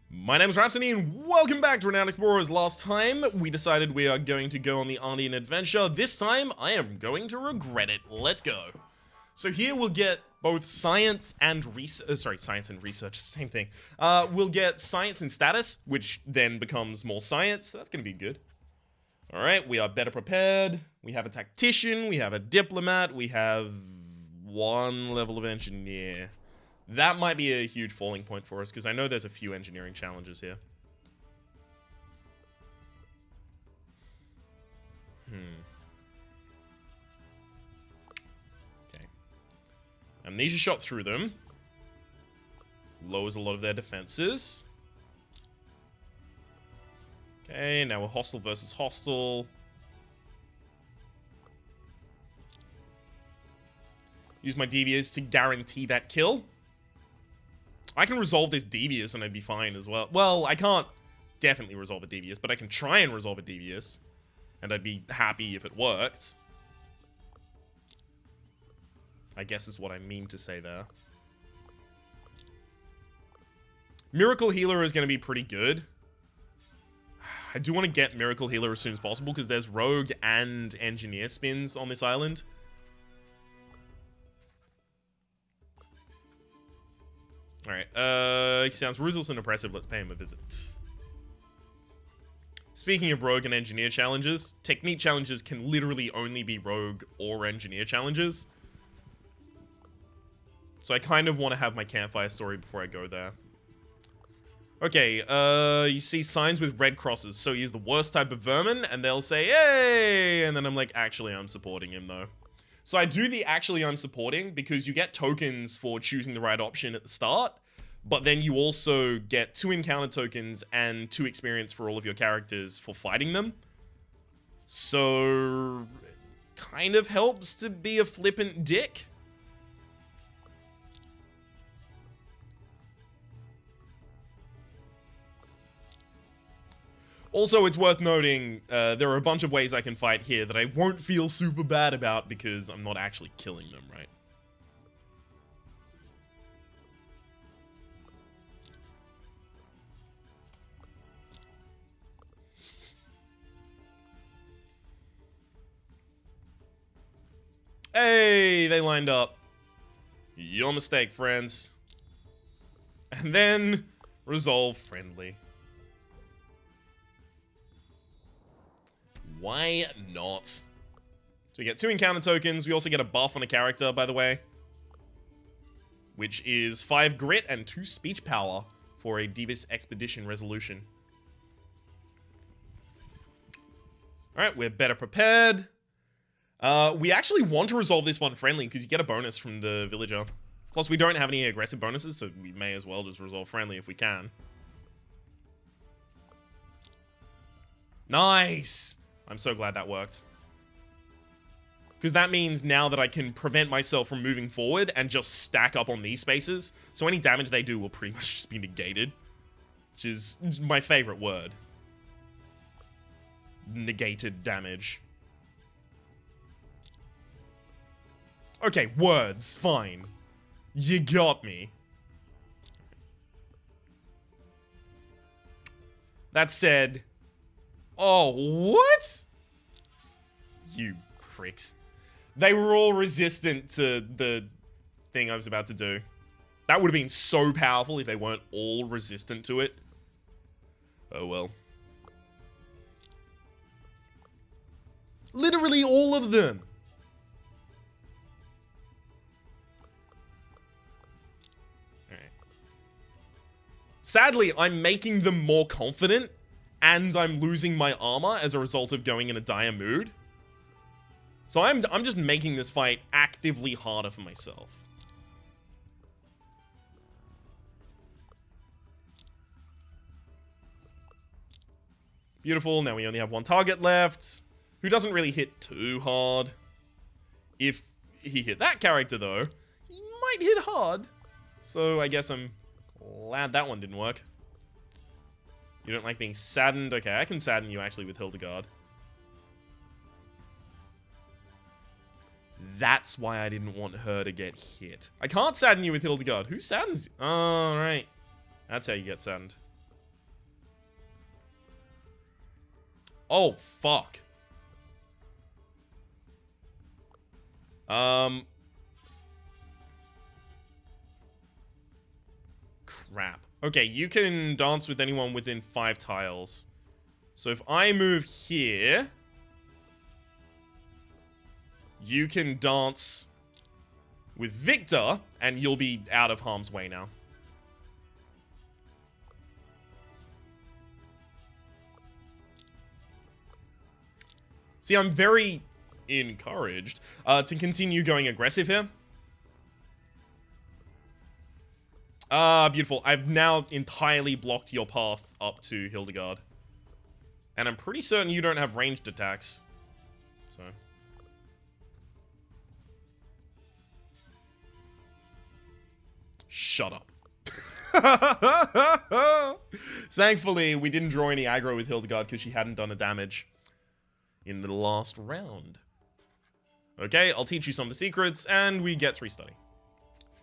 My name is Rhapsody and welcome back to Renowned Explorers. Last time, we decided we are going to go on the Ardean adventure. This time, I am going to regret it. Let's go. So here we'll get both science and research, science and research, same thing. We'll get science and status, which then becomes more science, so that's gonna be good. Alright, we are better prepared. We have a tactician, we have a diplomat, we have one level of engineer. That might be a huge falling point for us, because I know there's a few engineering challenges here. Okay. Amnesia shot through them. Lowers a lot of their defenses. Okay, now we're hostile versus hostile. Use my devious to guarantee that kill. I can resolve this devious and I'd be fine as well. Well, I can't definitely resolve a devious, but I can try and resolve a devious. And I'd be happy if it worked. I guess is what I mean to say there. Miracle Healer is going to be pretty good. I do want to get Miracle Healer as soon as possible because there's Rogue and Engineer spins on this island. Alright, he sounds ruthless and oppressive. Let's pay him a visit. Speaking of Rogue and Engineer challenges, technique challenges can literally only be Rogue or Engineer challenges. So I kind of want to have my campfire story before I go there. Okay, you see signs with red crosses. So he's the worst type of vermin, and they'll say, hey! And then I'm like, actually, I'm supporting him, though. So I do the actually I'm supporting because you get tokens for choosing the right option at the start, but then you also get 2 encounter tokens and 2 experience for all of your characters for fighting them. So it kind of helps to be a flippant dick. Also, it's worth noting, there are a bunch of ways I can fight here that I won't feel super bad about because I'm not actually killing them, right? Hey, they lined up. Your mistake, friends. And then, resolve friendly. Why not? So we get 2 encounter tokens. We also get a buff on a character, by the way. Which is 5 grit and 2 speech power for a Divis Expedition resolution. Alright, we're better prepared. We actually want to resolve this one friendly because you get a bonus from the villager. Plus, we don't have any aggressive bonuses, so we may as well just resolve friendly if we can. Nice! I'm so glad that worked. Because that means now that I can prevent myself from moving forward and just stack up on these spaces. So any damage they do will pretty much just be negated. Which is my favorite word. Negated damage. Okay, words. Fine. You got me. That said... Oh, what? You pricks. They were all resistant to the thing I was about to do. That would have been so powerful if they weren't all resistant to it. Oh well. Literally all of them. Alright. Sadly, I'm making them more confident. And I'm losing my armor as a result of going in a dire mood. So I'm just making this fight actively harder for myself. Beautiful, now we only have 1 target left. Who doesn't really hit too hard. If he hit that character though, he might hit hard. So I guess I'm glad that one didn't work. You don't like being saddened? Okay, I can sadden you actually with Hildegard. That's why I didn't want her to get hit. I can't sadden you with Hildegard. Who saddens you? Oh, right. That's how you get saddened. Oh, fuck. Crap. Okay, you can dance with anyone within 5 tiles. So if I move here, you can dance with Victor, and you'll be out of harm's way now. See, I'm very encouraged to continue going aggressive here. Ah, beautiful. I've now entirely blocked your path up to Hildegard. And I'm pretty certain you don't have ranged attacks. So. Shut up. Thankfully, we didn't draw any aggro with Hildegard because she hadn't done a damage in the last round. Okay, I'll teach you some of the secrets, and we get 3 study.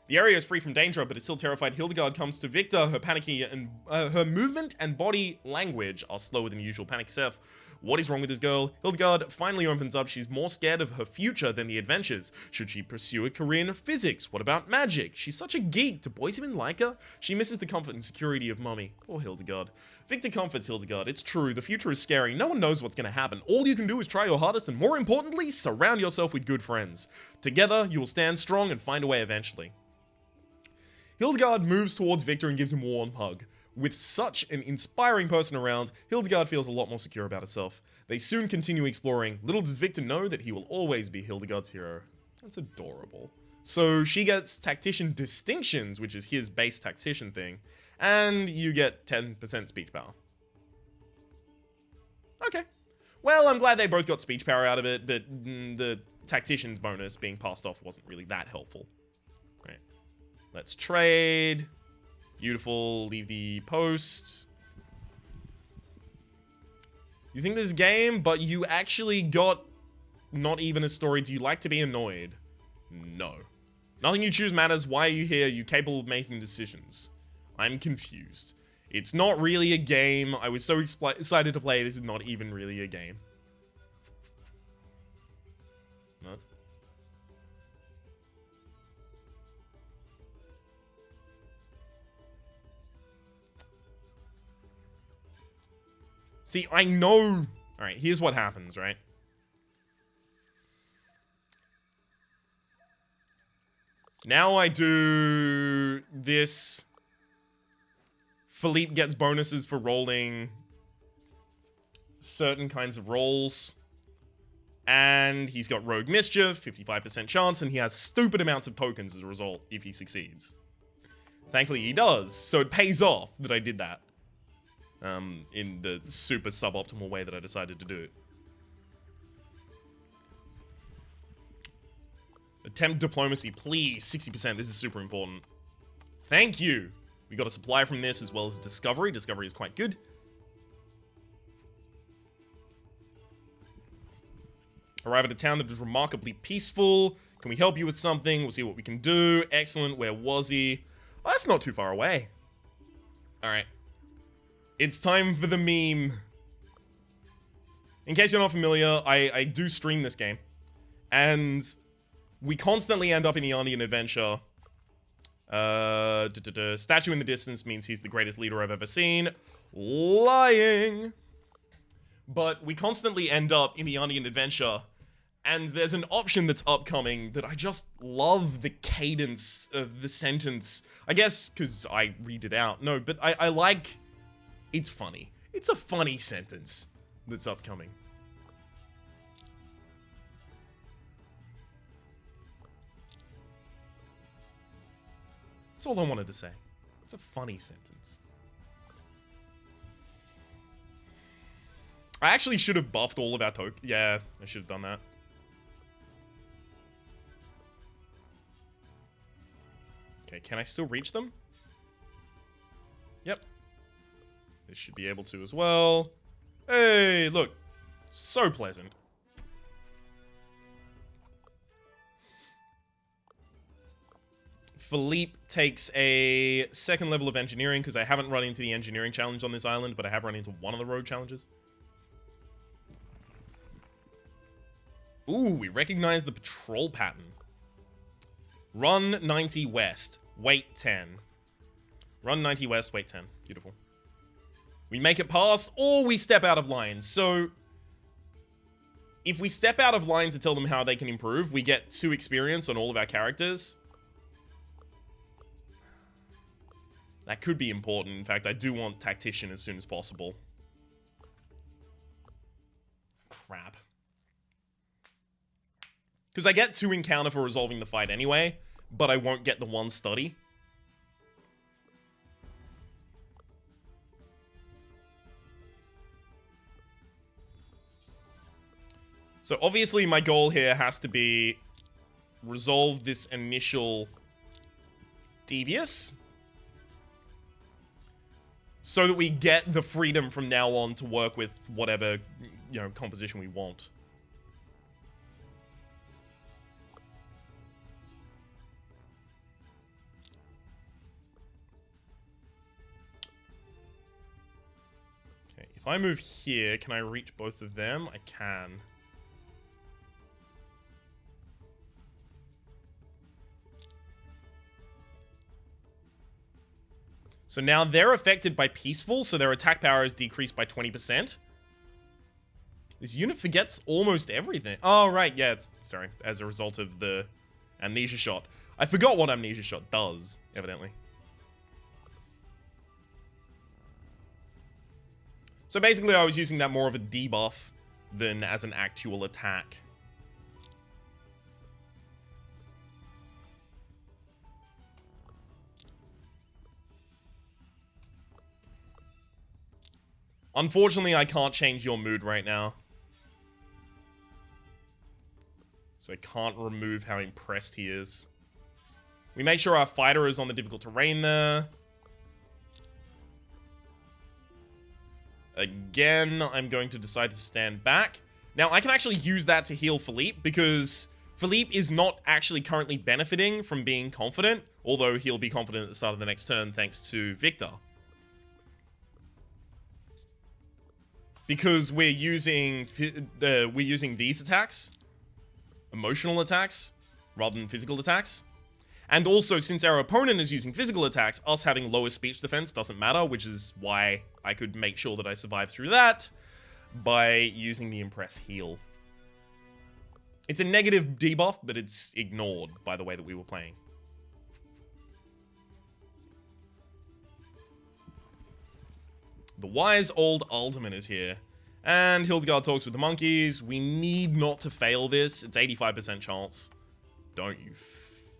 The area is free from danger, but is still terrified. Hildegard comes to Victor. Her panicky and her movement and body language are slower than usual. Panic self. What is wrong with this girl? Hildegard finally opens up. She's more scared of her future than the adventures. Should she pursue a career in physics? What about magic? She's such a geek. Do boys even like her? She misses the comfort and security of mummy. Poor Hildegard. Victor comforts Hildegard. It's true. The future is scary. No one knows what's going to happen. All you can do is try your hardest, and more importantly, surround yourself with good friends. Together, you will stand strong and find a way eventually. Hildegard moves towards Victor and gives him a warm hug. With such an inspiring person around, Hildegard feels a lot more secure about herself. They soon continue exploring. Little does Victor know that he will always be Hildegard's hero. That's adorable. So she gets tactician distinctions, which is his base tactician thing, and you get 10% speech power. Okay. Well, I'm glad they both got speech power out of it, but the tactician's bonus being passed off wasn't really that helpful. Right. Let's trade. Beautiful. Leave the post. You think this game, but you actually got not even a story. Do you like to be annoyed? No. Nothing you choose matters. Why are you here? Are you capable of making decisions? I'm confused. It's not really a game. I was so excited to play. This is not even really a game. What? See, I know... Alright, here's what happens, right? Now I do this. Philippe gets bonuses for rolling certain kinds of rolls. And he's got Rogue Mischief, 55% chance, and he has stupid amounts of tokens as a result if he succeeds. Thankfully he does, so it pays off that I did that. In the super suboptimal way that I decided to do it. Attempt diplomacy, please. 60%. This is super important. Thank you. We got a supply from this as well as a discovery. Discovery is quite good. Arrive at a town that is remarkably peaceful. Can we help you with something? We'll see what we can do. Excellent. Where was he? Oh, that's not too far away. Alright. It's time for the meme. In case you're not familiar, I do stream this game. And we constantly end up in the Andean adventure. Statue in the distance means he's the greatest leader I've ever seen. Lying. But we constantly end up in the Andean adventure. And there's an option that's upcoming that I just love the cadence of the sentence. I guess because I read it out. No, but I like... It's funny. It's a funny sentence that's upcoming. That's all I wanted to say. It's a funny sentence. I actually should have buffed all of our tokens. Yeah, I should have done that. Okay, can I still reach them? Yep. This should be able to as well. Hey, look. So pleasant. Philippe takes a second level of engineering because I haven't run into the engineering challenge on this island, but I have run into one of the road challenges. Ooh, we recognize the patrol pattern. Run 90 west, wait 10. Run 90 west, wait 10. Beautiful. We make it past, or we step out of lines. So, if we step out of line to tell them how they can improve, we get 2 experience on all of our characters. That could be important. In fact, I do want Tactician as soon as possible. Crap. Because I get 2 encounter for resolving the fight anyway, but I won't get the 1 study. So obviously my goal here has to be resolve this initial devious, so that we get the freedom from now on to work with whatever, you know, composition we want. Okay, if I move here, can I reach both of them? I can. So now they're affected by Peaceful, so their attack power is decreased by 20%. This unit forgets almost everything. Oh, right, yeah. Sorry, as a result of the Amnesia Shot. I forgot what Amnesia Shot does, evidently. So basically, I was using that more of a debuff than as an actual attack. Unfortunately, I can't change your mood right now. So I can't remove how impressed he is. We make sure our fighter is on the difficult terrain there. Again, I'm going to decide to stand back. Now, I can actually use that to heal Philippe, because Philippe is not actually currently benefiting from being confident, although he'll be confident at the start of the next turn thanks to Victor. Because we're using these attacks, emotional attacks, rather than physical attacks. And also, since our opponent is using physical attacks, us having lower speech defense doesn't matter, which is why I could make sure that I survive through that by using the Impress heal. It's a negative debuff, but it's ignored by the way that we were playing. The wise old alderman is here. And Hildegard talks with the monkeys. We need not to fail this. It's 85% chance. Don't you?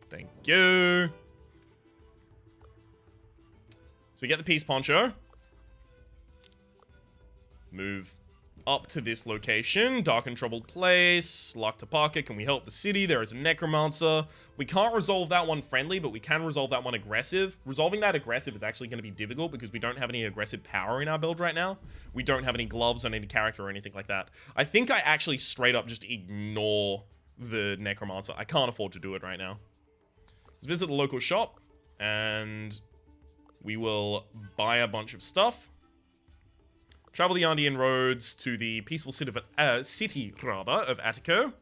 Thank you. So we get the peace poncho. Move up to this location. Dark and troubled place. Luck to pocket. Can we help the city? There is a necromancer. We can't resolve that one friendly, but we can resolve that one aggressive. Resolving that aggressive is actually going to be difficult because we don't have any aggressive power in our build right now. We don't have any gloves on any character or anything like that. I think I actually straight up just ignore the necromancer. I can't afford to do it right now. Let's visit the local shop and we will buy a bunch of stuff. Travel the Andean roads to the peaceful city of Attico.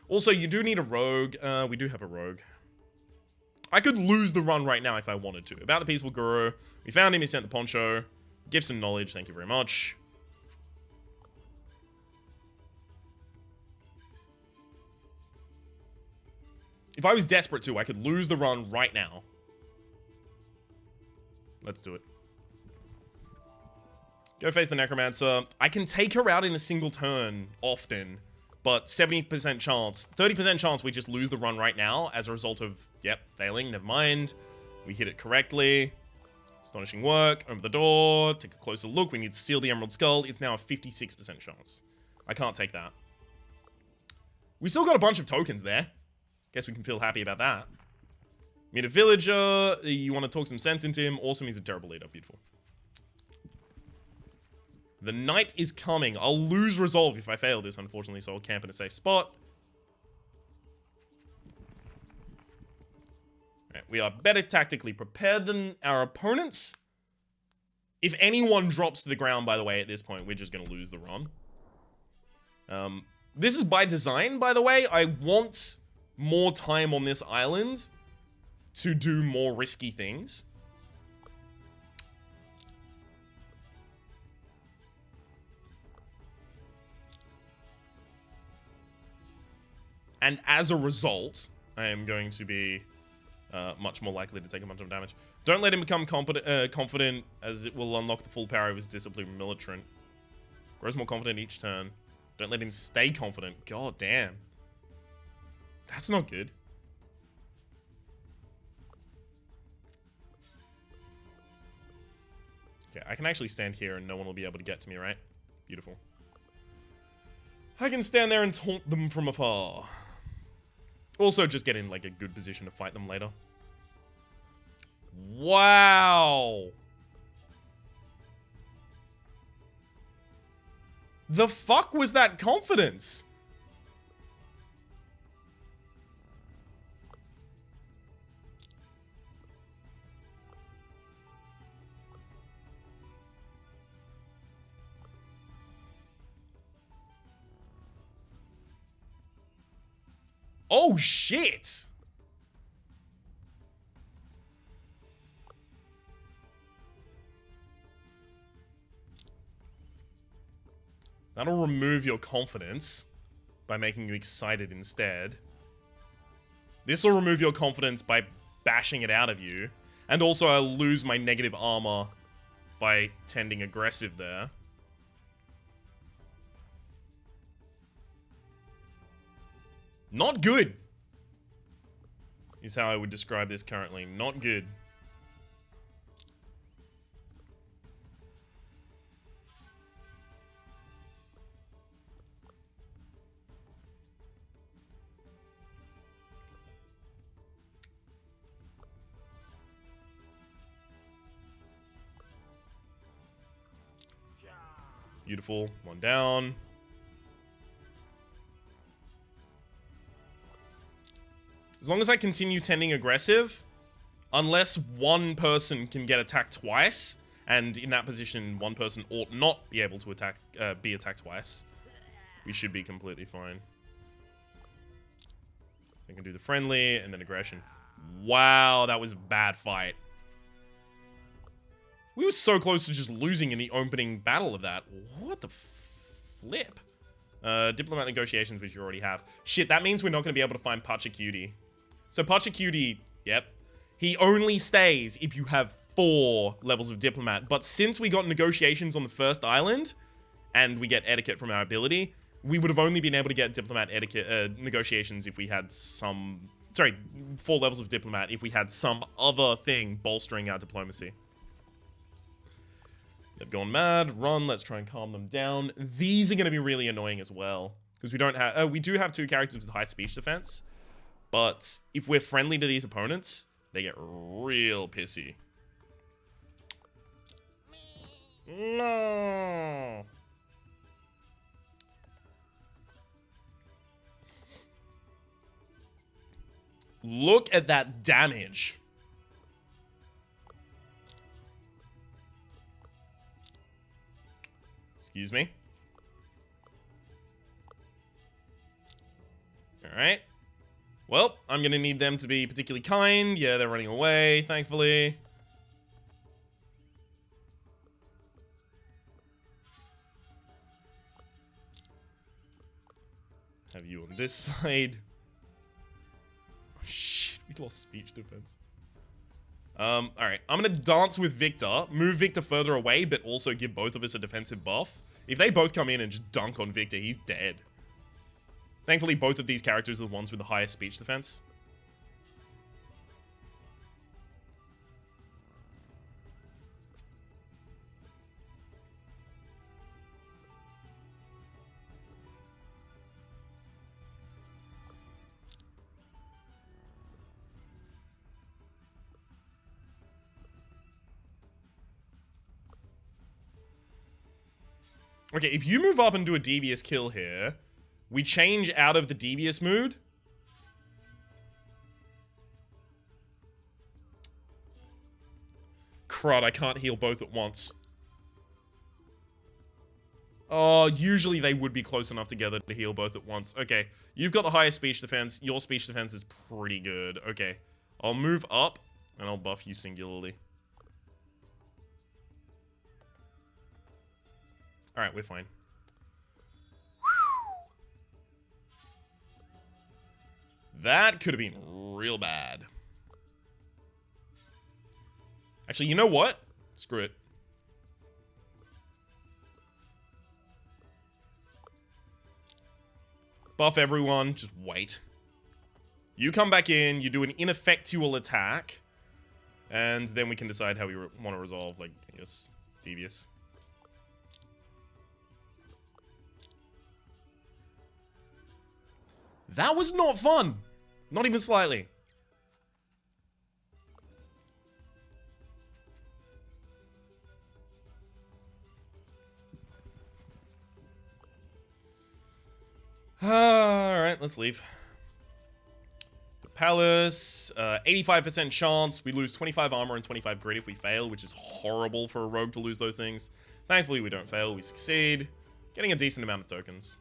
Also, you do need a rogue. We do have a rogue. I could lose the run right now if I wanted to. About the peaceful guru. We found him, he sent the poncho. Gifts and knowledge, thank you very much. If I was desperate to, I could lose the run right now. Let's do it. Go face the necromancer. I can take her out in a single turn often, but 70% chance, 30% chance we just lose the run right now as a result of, yep, failing, never mind. We hit it correctly. Astonishing work. Open the door. Take a closer look. We need to steal the Emerald Skull. It's now a 56% chance. I can't take that. We still got a bunch of tokens there. Guess we can feel happy about that. Meet a villager. You want to talk some sense into him. Awesome, he's a terrible leader. Beautiful. The night is coming. I'll lose resolve if I fail this, unfortunately, so I'll camp in a safe spot. Right, we are better tactically prepared than our opponents. If anyone drops to the ground, by the way, at this point, we're just going to lose the run. This is by design, by the way. I want more time on this island to do more risky things. And as a result, I am going to be much more likely to take a bunch of damage. Don't let him become confident, as it will unlock the full power of his discipline militant. Grows more confident each turn. Don't let him stay confident. God damn. That's not good. Okay, I can actually stand here and no one will be able to get to me, right? Beautiful. I can stand there and taunt them from afar. Also, just get in, like, a good position to fight them later. Wow! The fuck was that confidence? Oh, shit! That'll remove your confidence by making you excited instead. This will remove your confidence by bashing it out of you. And also I'll lose my negative armor by tending aggressive there. Not good, is how I would describe this currently. Not good. Beautiful. One down. As long as I continue tending aggressive, unless one person can get attacked twice, and in that position, one person ought not be able to attack, be attacked twice, we should be completely fine. I can do the friendly and then aggression. Wow, that was a bad fight. We were so close to just losing in the opening battle of that. What the flip? Diplomat negotiations, which you already have. Shit, that means we're not going to be able to find Pachacuti. So Pachacuti, yep. He only stays if you have 4 levels of diplomat. But since we got negotiations on the first island, and we get etiquette from our ability, we would have only been able to get diplomat etiquette negotiations if we had some... Sorry, 4 levels of diplomat if we had some other thing bolstering our diplomacy. They've gone mad. Run. Let's try and calm them down. These are going to be really annoying as well. Because we don't have... we do have 2 characters with high speech defense. But if we're friendly to these opponents, they get real pissy. No. Look at that damage. Excuse me. All right. Well, I'm going to need them to be particularly kind. Yeah, they're running away, thankfully. Have you on this side. Oh, shit, we lost speech defense. Alright, I'm going to dance with Victor, move Victor further away, but also give both of us a defensive buff. If they both come in and just dunk on Victor, he's dead. Thankfully, both of these characters are the ones with the highest speech defense. Okay, if you move up and do a devious kill here... We change out of the devious mood. Crud, I can't heal both at once. Oh, usually they would be close enough together to heal both at once. Okay, you've got the highest speech defense. Your speech defense is pretty good. Okay, I'll move up, and I'll buff you singularly. Alright, we're fine. That could have been real bad. Actually, you know what? Screw it. Buff everyone, just wait. You come back in, you do an ineffectual attack, and then we can decide how we want to resolve, like, I guess, devious. That was not fun! Not even slightly. Alright, let's leave. The palace, 85% chance. We lose 25 armor and 25 grit if we fail, which is horrible for a rogue to lose those things. Thankfully, we don't fail, we succeed. Getting a decent amount of tokens.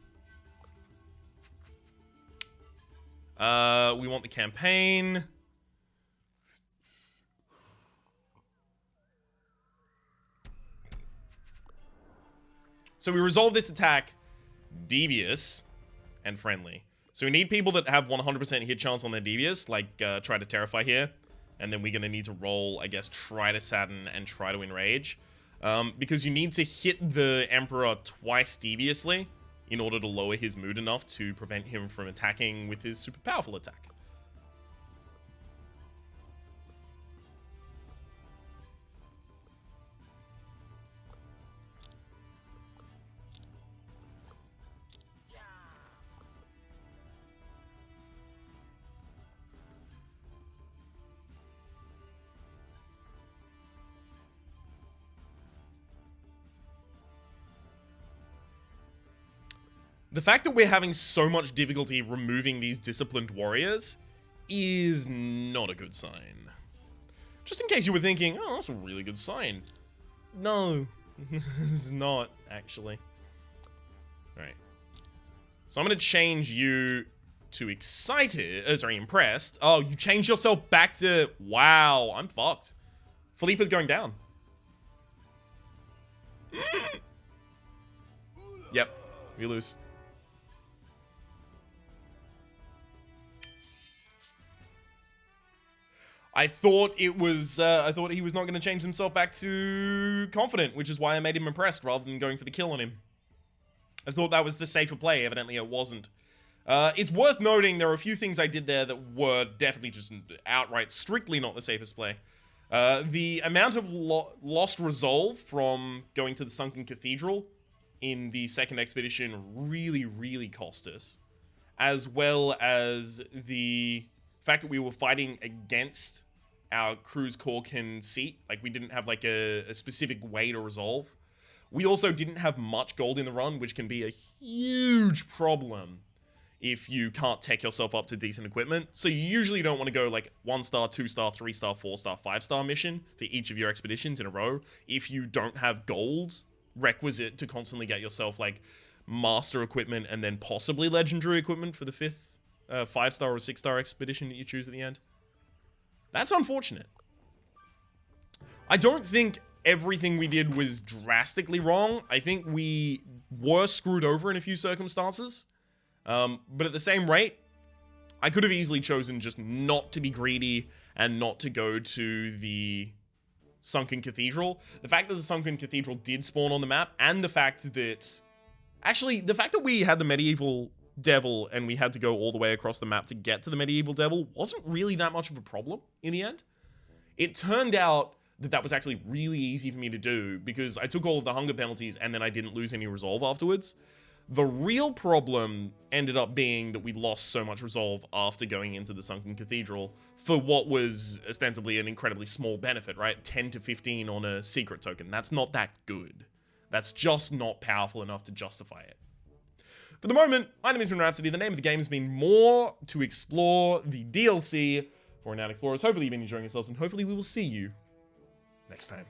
We want the campaign. So we resolve this attack devious and friendly. So we need people that have 100% hit chance on their devious, like try to terrify here. And then we're going to need to roll, I guess, try to sadden and try to enrage. Because you need to hit the Emperor twice deviously in order to lower his mood enough to prevent him from attacking with his super powerful attack. The fact that we're having so much difficulty removing these disciplined warriors is not a good sign. Just in case you were thinking, oh, that's a really good sign. No, it's not, actually. Alright. So I'm going to change you to excited, sorry, impressed. Oh, you changed yourself back to, wow, I'm fucked. Philippa's going down. Yep, we lose. I thought he was not going to change himself back to confident, which is why I made him impressed rather than going for the kill on him. I thought that was the safer play. Evidently it wasn't. It's worth noting there are a few things I did there that were definitely just outright strictly not the safest play. The amount of lost resolve from going to the Sunken Cathedral in the second expedition really, really cost us. As well as the fact that we were fighting against our Cruise Corkin seat. Like, we didn't have, like, a specific way to resolve. We also didn't have much gold in the run, which can be a huge problem if you can't tech yourself up to decent equipment. So you usually don't want to go, like, 1-star, 2-star, 3-star, 4-star, 5-star mission for each of your expeditions in a row if you don't have gold requisite to constantly get yourself, like, master equipment and then possibly legendary equipment for the 5th 5-star or 6-star expedition that you choose at the end. That's unfortunate. I don't think everything we did was drastically wrong. I think we were screwed over in a few circumstances. But at the same rate, I could have easily chosen just not to be greedy and not to go to the Sunken Cathedral. The fact that the Sunken Cathedral did spawn on the map, and the fact that... Actually, the fact that we had the medieval devil and we had to go all the way across the map to get to the medieval devil wasn't really that much of a problem in the end. It turned out that that was actually really easy for me to do because I took all of the hunger penalties and then I didn't lose any resolve afterwards. The real problem ended up being that we lost so much resolve after going into the Sunken Cathedral for what was ostensibly an incredibly small benefit, right? 10 to 15 on a secret token. That's not that good. That's just not powerful enough to justify it. For the moment, my name has been Rhapsody. The name of the game has been more to explore the DLC for Renowned Explorers. Hopefully you've been enjoying yourselves, and hopefully we will see you next time.